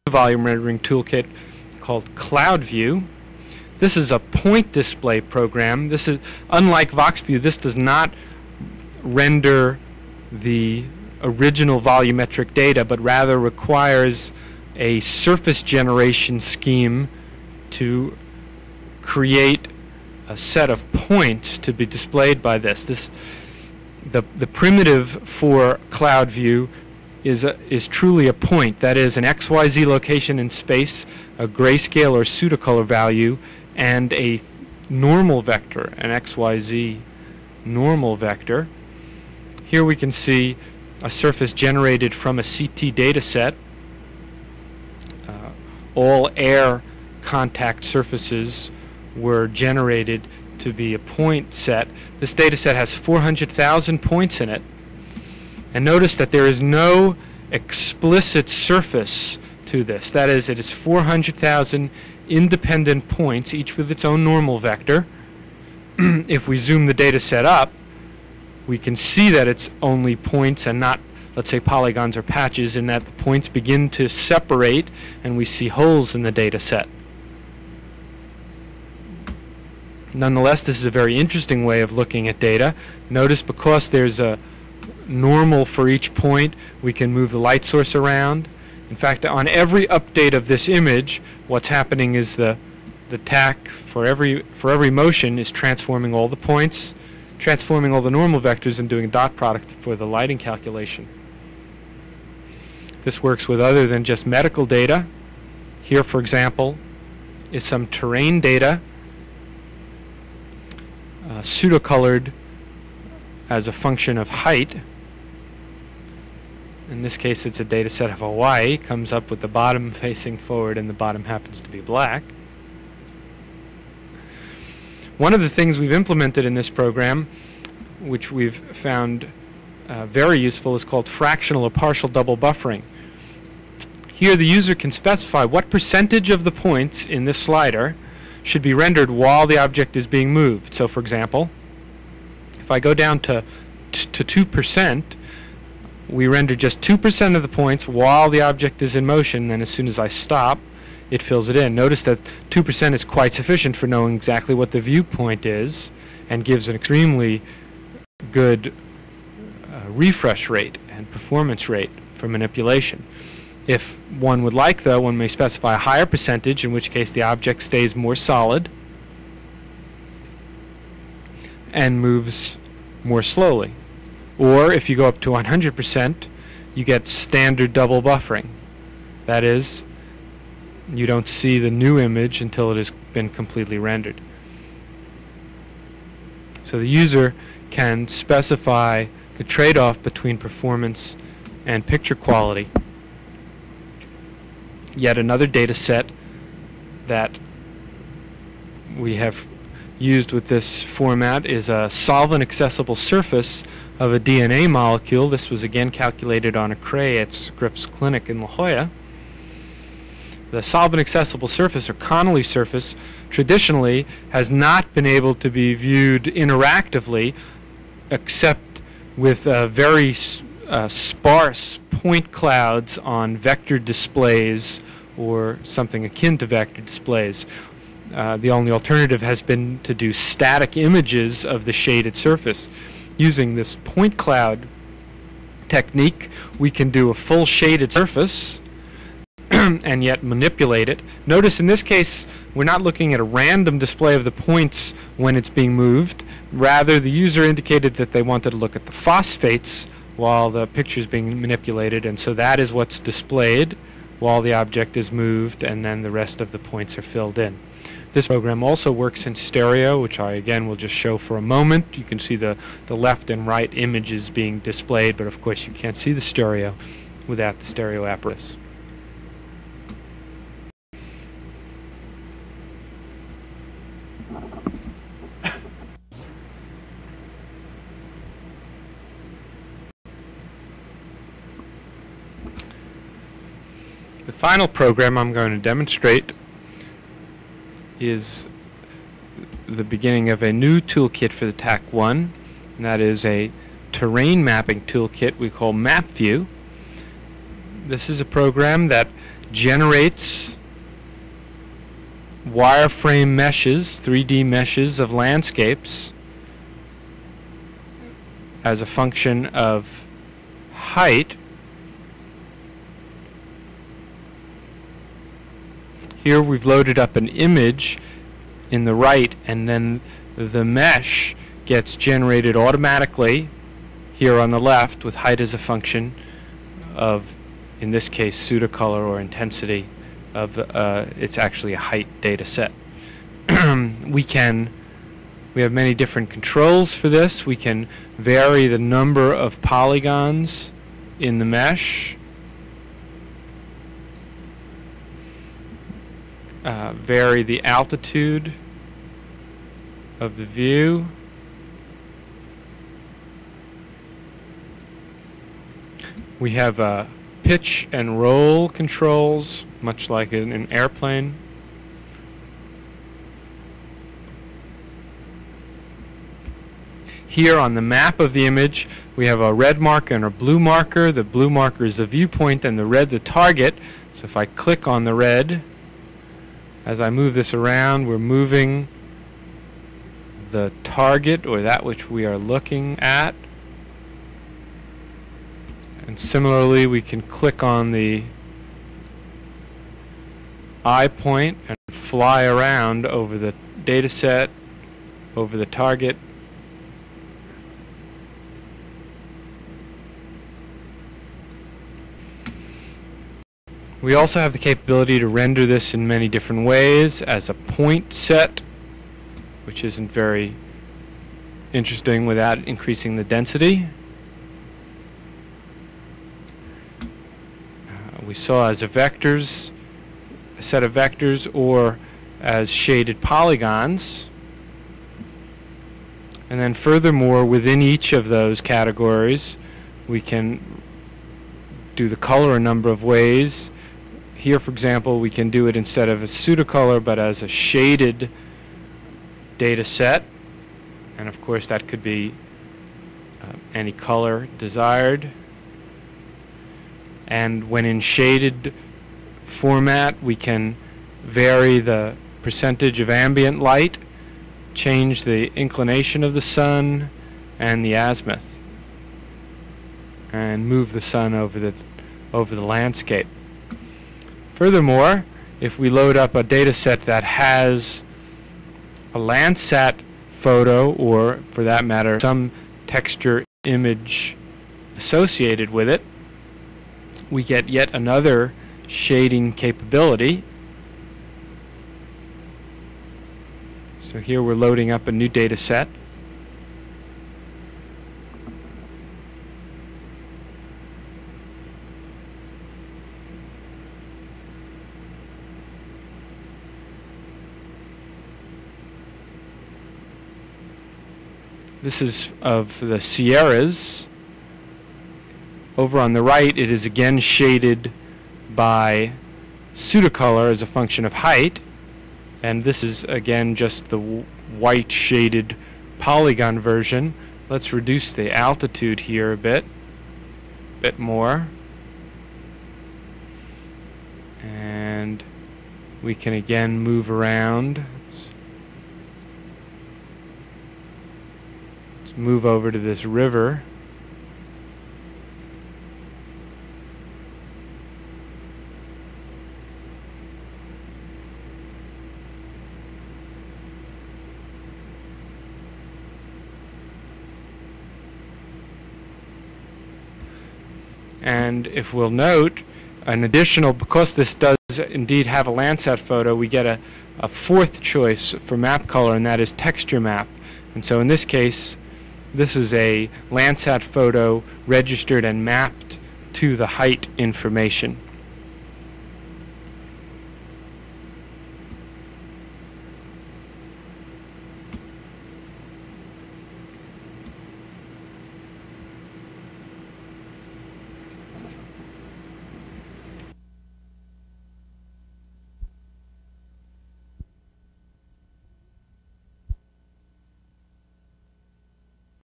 volume rendering toolkit called Cloud View. This is a point display program. This is unlike VoxView. This does not render the original volumetric data, but rather requires a surface generation scheme to create a set of points to be displayed by this. The primitive for Cloud View is truly a point. That is an XYZ location in space, a grayscale or pseudocolor value, and a normal vector, an XYZ normal vector. Here we can see a surface generated from a CT data set. All air contact surfaces were generated to be a point set. This data set has 400,000 points in it. And notice that there is no explicit surface to this. That is, it is 400,000 independent points, each with its own normal vector. If we zoom the data set up, we can see that it's only points and not, let's say, polygons or patches, in that the points begin to separate and we see holes in the data set. Nonetheless, this is a very interesting way of looking at data. Notice, because there's a normal for each point, we can move the light source around. In fact, on every update of this image, what's happening is the TAAC for every motion is transforming all the points, transforming all the normal vectors, and doing a dot product for the lighting calculation. This works with other than just medical data. Here, for example, is some terrain data, pseudocolored as a function of height. In this case, it's a data set of Hawaii. Comes up with the bottom facing forward, and the bottom happens to be black. One of the things we've implemented in this program, which we've found very useful, is called fractional or partial double buffering. Here the user can specify what percentage of the points in this slider should be rendered while the object is being moved. So, for example, if I go down to 2%, we render just 2% of the points while the object is in motion. Then as soon as I stop, it fills it in. Notice that 2% is quite sufficient for knowing exactly what the viewpoint is, and gives an extremely good refresh rate and performance rate for manipulation. If one would like, though, one may specify a higher percentage, in which case the object stays more solid and moves more slowly. Or if you go up to 100%, you get standard double buffering. That is, you don't see the new image until it has been completely rendered. So the user can specify the trade-off between performance and picture quality. Yet another data set that we have used with this format is a solvent accessible surface of a DNA molecule. This was again calculated on a Cray at Scripps Clinic in La Jolla. The solvent accessible surface, or Connolly surface, traditionally has not been able to be viewed interactively except with very sparse point clouds on vector displays or something akin to vector displays. The only alternative has been to do static images of the shaded surface. Using this point cloud technique, we can do a full shaded surface and yet manipulate it. Notice in this case, we're not looking at a random display of the points when it's being moved. Rather, the user indicated that they wanted to look at the phosphates while the picture is being manipulated, and so that is what's displayed while the object is moved, and then the rest of the points are filled in. This program also works in stereo, which I again will just show for a moment. You can see the left and right images being displayed, but of course you can't see the stereo without the stereo apparatus. The final program I'm going to demonstrate is the beginning of a new toolkit for the TAAC-1, and that is a terrain mapping toolkit we call MapView. This is a program that generates wireframe meshes, 3D meshes of landscapes as a function of height. Here we've loaded up an image in the right, and then the mesh gets generated automatically here on the left with height as a function of, in this case, pseudocolor or intensity of it's actually a height data set. We have many different controls for this. We can vary the number of polygons in the mesh, vary the altitude of the view, we have pitch and roll controls, much like in an airplane. Here on the map of the image, we have a red marker and a blue marker. The blue marker is the viewpoint and the red the target. So if I click on the red, as I move this around, we're moving the target, or that which we are looking at. And similarly, we can click on the eye point and fly around over the data set, over the target. We also have the capability to render this in many different ways as a point set, which isn't very interesting without increasing the density. We saw as a set of vectors, or as shaded polygons. And then furthermore, within each of those categories, we can do the color a number of ways. Here, for example, we can do it instead of a pseudocolor, but as a shaded data set. And of course, that could be any color desired. And when in shaded format, we can vary the percentage of ambient light, change the inclination of the sun and the azimuth, and move the sun over the landscape. Furthermore, if we load up a data set that has a Landsat photo, or for that matter, some texture image associated with it, we get yet another shading capability. So here we're loading up a new data set. This is of the Sierras. Over on the right, it is again shaded by pseudocolor as a function of height. And this is again just the white shaded polygon version. Let's reduce the altitude here a bit more. And we can again move around. Let's move over to this river. And if we'll note, an additional, because this does indeed have a Landsat photo, we get a fourth choice for map color, and that is texture map. And so in this case, this is a Landsat photo registered and mapped to the height information.